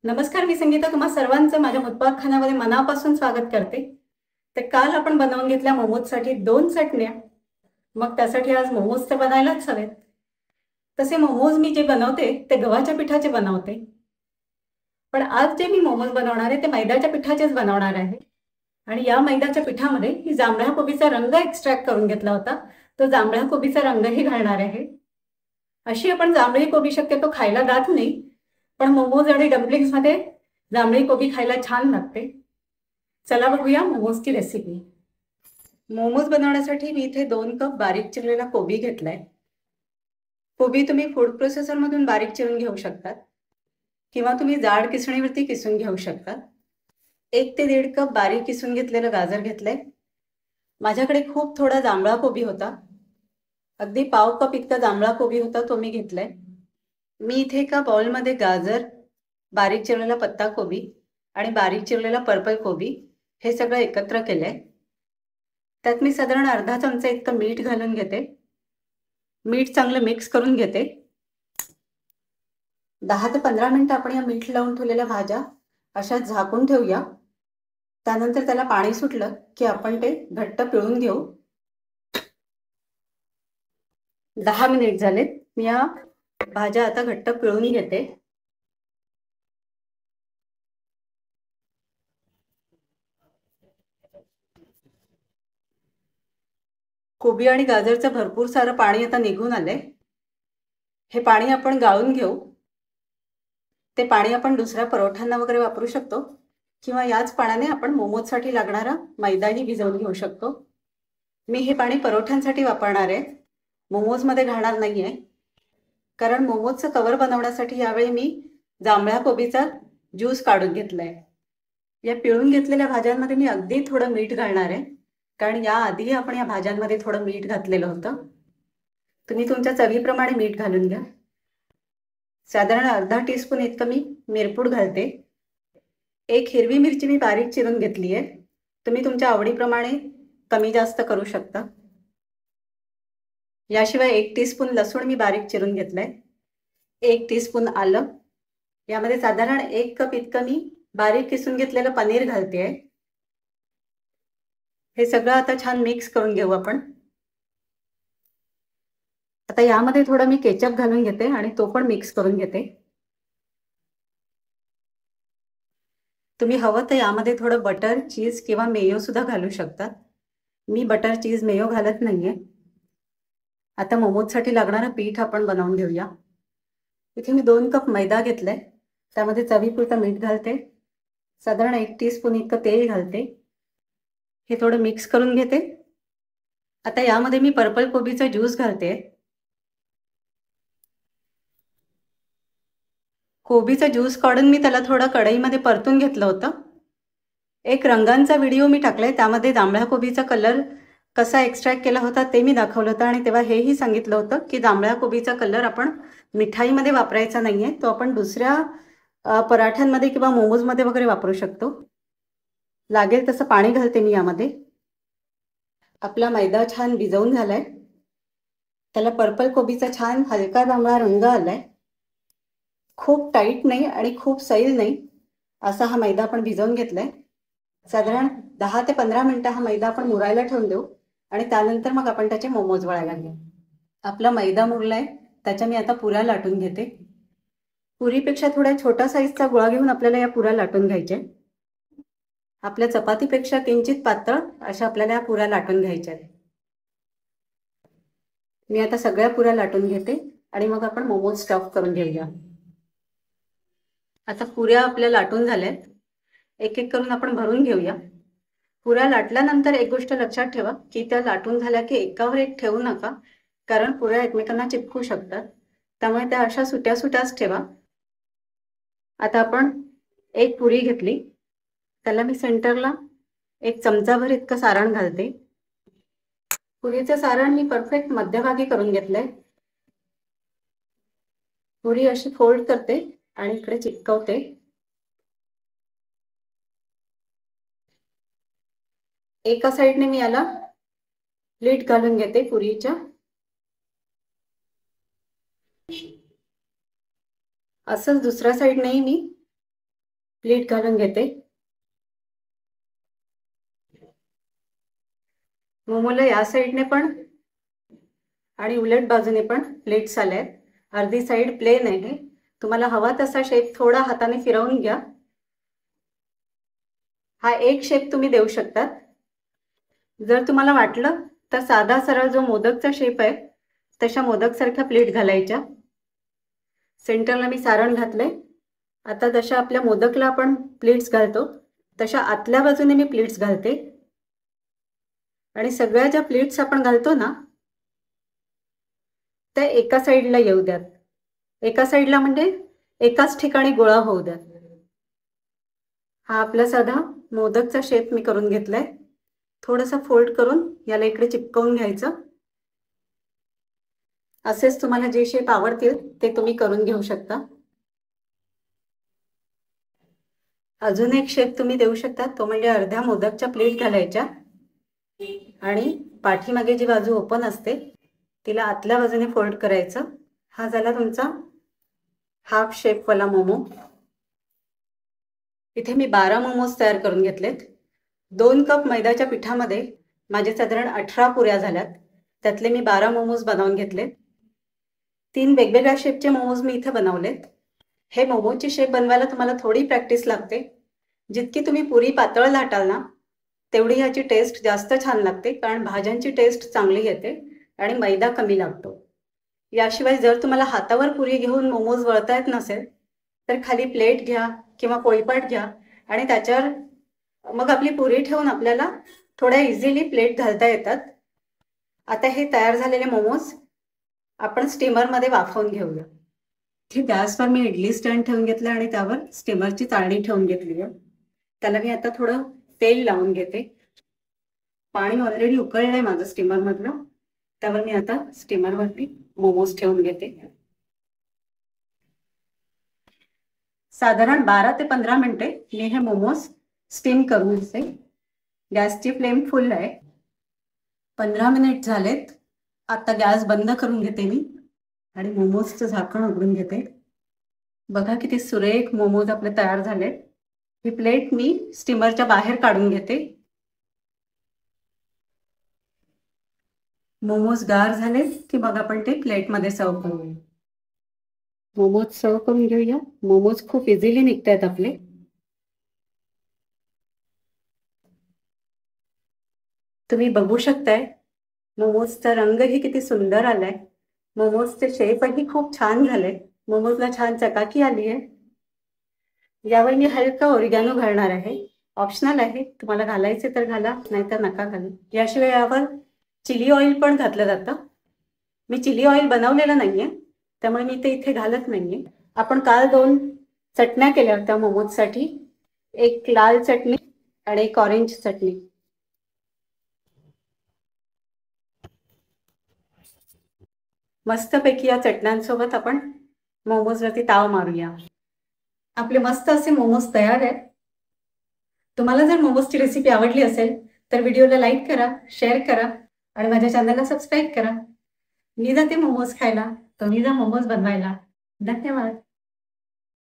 नमस्कार, मी संगीता. तुम्हा सर्वांचं माझ्या मुतबाखखान्यामध्ये मनापासून स्वागत करते. तर काल आपण बनवून घेतल्या मोमोजसाठी 2 चटण्या. मग त्यासाठी आज मोमोज तर बनायलाच हवेत. तसे मोमोज मी जे बनवते ते गव्हाच्या पिठाचे बनवते. पण आज जे मी मोमोज बनवणार आहे ते मैद्याच्या पिठाचेच बनवणार आहे. आणि या मैद्याच्या पिठामध्ये मी जांभळ्या कोबीचा रंग एक्स्ट्रॅक्ट करून घेतला होता. तो जांभळ्या कोबीचा रंगही घालणार आहे. अशी आपण जांभळी कोबी शक्यतो खायला जात नाही, पण मोमोज आणि डम्पलिंग्समध्ये जांभळी कोबी खायला छान लागते. चला बघूया मोमोजची रेसिपी. मोमोज बनवण्यासाठी मी इथे 2 कप बारीक चिरलेला कोबी घेतलाय. कोबी तुम्ही फूड प्रोसेसरमधून बारीक चिरून घेऊ शकता किंवा तुम्ही जाड किसणीवरती किसून घेऊ शकता. 1 ते 1.5 कप बारीक किसून घेतलेलं गाजर घेतलंय. माझ्याकडे खूप थोडा जांभळा कोबी होता. अगदी पाव कप इतका जांभळा कोबी होता, तो मी घेतलाय. मी इथे एका बाउलमध्ये गाजर, बारीक चिरलेला पत्ता कोबी आणि बारीक चिरलेला पर्पल कोबी हे सगळं एकत्र केलंय. त्यात मी साधारण अर्धा चमचा इतकं मीठ घालून घेते. मीठ चांगलं मिक्स करून घेते. 10 ते 15 मिनिटं आपण या मीठ लावून ठेवलेल्या भाज्या अशा झाकून ठेवूया. त्यानंतर त्याला पाणी सुटलं की आपण ते घट्ट पिळून घेऊ. 10 मिनिट झालेत. मी या भाज्या आता घट्ट पिळून घेते. कोबी आणि गाजरचं भरपूर सारं पाणी आता निघून आलंय. हे पाणी आपण गाळून घेऊ. ते पाणी आपण दुसऱ्या परोठ्यांना वगैरे वापरू शकतो किंवा याच पाण्याने आपण मोमोजसाठी लागणारा मैदाही भिजवून घेऊ शकतो. मी हे पाणी परोठ्यांसाठी वापरणार आहे, मोमोजमध्ये घालणार नाही आहे. कारण मोमोजचं कवर बनवण्यासाठी यावेळी मी जांभळ्या कोबीचा ज्यूस काढून घेतलाय. या पिळून घेतलेल्या भाज्यांमध्ये मी अगदी थोडं मीठ घालणार आहे, कारण याआधी आपण या भाज्यांमध्ये थोडं मीठ घातलेलं होतं. तुम्ही तुमच्या चवीप्रमाणे मीठ घालून घ्या. साधारण अर्धा टीस्पून इतकं मी मिरपूड घालते. 1 हिरवी मिरची मी बारीक चिरून घेतली आहे. तुम्ही तुमच्या आवडीप्रमाणे कमी जास्त करू शकता. याशिवाय 1 टीस्पून लसूण मी बारीक चिरून घेतलंय. 1 टीस्पून आलं. यामध्ये साधारण 1 कप इतकं मी बारीक किसून घेतलेलं पनीर घालते. हे सगळं आता छान मिक्स करून घेऊ आपण. आता यामध्ये थोडं मी केचप घालून घेते आणि तो पण मिक्स करून घेते. तुम्ही हवं तर यामध्ये थोडं बटर, चीज किंवा मेयो सुद्धा घालू शकता. मी बटर, चीज, मेयो घालत नाहीये. आता मोमोजसाठी लागणारं पीठ आपण बनवून घेऊया. इथे मी 2 कप मैदा घेतलाय. त्यामध्ये चवीपुरतं मीठ घालते. साधारण 1 टीस्पून इतकं तेल घालते. हे थोडं मिक्स करून घेते. आता यामध्ये मी पर्पल कोबीचा ज्यूस घालते. कोबीचा ज्यूस काढून मी त्याला थोडं कढईमध्ये परतून घेतलं होतं. एक रंगांचा व्हिडिओ मी टाकलाय, त्यामध्ये जांभळ्या कोबीचा कलर कसा एक्स्ट्रॅक्ट केला होता ते मी दाखवलं होतं आणि तेव्हा हेही सांगितलं होतं की जांभळ्या कोबीचा कलर आपण मिठाईमध्ये वापरायचा नाहीये, तो आपण दुसऱ्या पराठ्यांमध्ये किंवा मोमोजमध्ये वगैरे वापरू शकतो. लागेल तसं पाणी घालते मी यामध्ये. आपला मैदा छान भिजवून झालाय. त्याला पर्पल कोबीचा छान हलका जांभळा रंग आलाय. खूप टाईट नाही आणि खूप सैल नाही असा हा मैदा आपण भिजवून घेतलाय. साधारण 10 ते 15 मिनिटं हा मैदा आपण मुरायला ठेवून देऊ आणि त्यानंतर मग आपण त्याचे मोमोज वळायला घेऊ. आपला मैदा मुरलाय, त्याच्या मी आता पुऱ्या लाटून घेते. पुरीपेक्षा थोड्या छोटा साईजचा गोळा घेऊन आपल्याला या पुऱ्या लाटून घ्यायच्या. आपल्या चपातीपेक्षा किंचित पातळ अशा आपल्याला या पुऱ्या लाटून घ्यायच्या. मी आता सगळ्या पुऱ्या लाटून घेते आणि मग आपण मोमोज स्टफ करून घेऊया. आता पुऱ्या आपल्या लाटून झाल्यात. एक एक करून आपण भरून घेऊया. पुऱ्या लाटल्यानंतर एक गोष्ट लक्षात ठेवा की त्या लाटून झाल्या की एकावर एक ठेवू नका, कारण पुऱ्या एकमेकांना चिपकू शकतात. त्यामुळे त्या अशा सुट्या सुट्याच ठेवा. आता आपण एक पुरी घेतली, त्याला मी सेंटरला 1 चमचाभर इतकं सारण घालते. पुरीचं सारण मी परफेक्ट मध्यभागी करून घेतलंय. पुरी अशी फोल्ड करते आणि इकडे चिपकवते. एका साईडने मी याला लीड घालून घेते पुरीच्या. असंच दुसऱ्या साईडनेही मी प्लेट घालून घेते. मोमोला या साईडने पण आणि उलट बाजूने पण प्लेट्स आल्यात. अर्धी साईड प्लेन आहे. तुम्हाला हवा तसा शेप थोडा हाताने फिरवून घ्या. हा एक शेप तुम्ही देऊ शकतात. जर तुम्हाला वाटलं तर साधा सरळ जो मोदकचा शेप आहे तशा मोदक सारख्या प्लेट घालायच्या. सेंटरला मी सारण घातलंय. आता जशा आपल्या मोदकला आपण प्लेट्स घालतो तशा आतल्या बाजूने मी प्लेट्स घालते. आणि सगळ्या ज्या प्लेट्स आपण घालतो ना त्या एका साईडला येऊ द्यात. एका साईडला म्हणजे एकाच ठिकाणी गोळा होऊ द्यात. हा आपला साधा मोदकचा शेप मी करून घेतलाय. थोडासा फोल्ड करून याला इकडे चिपकवून घ्यायचं. असेच तुम्हाला जे शेप आवडतील ते तुम्ही करून घेऊ शकता. अजून एक शेप तुम्ही देऊ शकता तो म्हणजे अर्ध्या मोदकच्या प्लेट घालायच्या आणि पाठीमागे जी बाजू ओपन असते तिला आतल्या बाजूने फोल्ड करायचं. हा झाला तुमचा हाफ शेपवाला मोमो. इथे मी 12 मोमोज तयार करून घेतलेत. 2 कप मैद्याच्या पिठामध्ये माझे साधारण 18 पुऱ्या झाल्यात. त्यातले मी 12 मोमोज बनवून घेतलेत. 3 वेगवेगळ्या शेपचे मोमोज मी इथे बनवलेत. हे मोमोजची शेप बनवायला तुम्हाला थोडी प्रॅक्टिस लागते. जितकी तुम्ही पुरी पातळ लाटाल ना तेवढी ह्याची टेस्ट जास्त छान लागते, कारण भाज्यांची टेस्ट चांगली येते आणि मैदा कमी लागतो. याशिवाय जर तुम्हाला हातावर पुरी घेऊन मोमोज वळता येत नसेल तर खाली प्लेट घ्या किंवा पोळपाट घ्या आणि त्याच्यावर मग आपली पुरी ठेवून आपल्याला थोड्या इझिली प्लेट घालता येतात. आता हे तयार झालेले मोमोज आपण स्टीमरमध्ये वाफवून घेऊया. इथे गॅसवर मी इडली स्टँड ठेवून घेतलं आणि त्यावर स्टीमरची चाळणी ठेवून घेतली आहे. त्याला मी आता थोडं तेल लावून घेते. पाणी ऑलरेडी उकळलंय माझं स्टीमरमधलं. त्यावर मी आता स्टीमरवरती मोमोज ठेवून घेते. साधारण 12 ते 15 मिनिटे मी हे मोमोज स्टीम करून घेते. गॅसची फ्लेम फुल आहे. 15 मिनिट झालेत. आता गॅस बंद करून घेते मी आणि मोमोजचं झाकण उघडून घेते. बघा किती सुरेख मोमोज आपले तयार झाले. ही प्लेट मी स्टीमरच्या बाहेर काढून घेते. मोमोज गार झाले की मग आपण ते प्लेटमध्ये सर्व करूया. मोमोज सर्व करून घेऊया. मोमोज खूप इझिली निघतायत आपले. तुम्ही बघू शकताय मोमोजचा रंगही किती सुंदर आलाय. मोमोजचे शेपही खूप छान झाले. मोमोजला छान चकाकी आली आहे. यावर मी हलका ओरिगॅनो घालणार आहे. ऑप्शनल आहे, तुम्हाला घालायचे तर घाला, नाहीतर नका घालू. याशिवाय यावर चिली ऑइल पण घातलं जातं. मी चिली ऑइल बनवलेलं नाहीये त्यामुळे मी ते इथे घालत नाहीये. आपण काल 2 चटण्या केल्या होत्या मोमोजसाठी. एक लाल चटणी आणि एक ऑरेंज चटणी. मस्तपैकी या चटण्यांसोबत आपण मोमोजवरती ताव मारूया. आपले मस्त असे मोमोज तयार आहेत. तुम्हाला जर मोमोजची रेसिपी आवडली असेल तर व्हिडिओला लाईक करा, शेअर करा आणि माझ्या चॅनलला सबस्क्राईब करा. मी जाते मोमोज खायला, तुम्ही जा मोमोज बनवायला. धन्यवाद.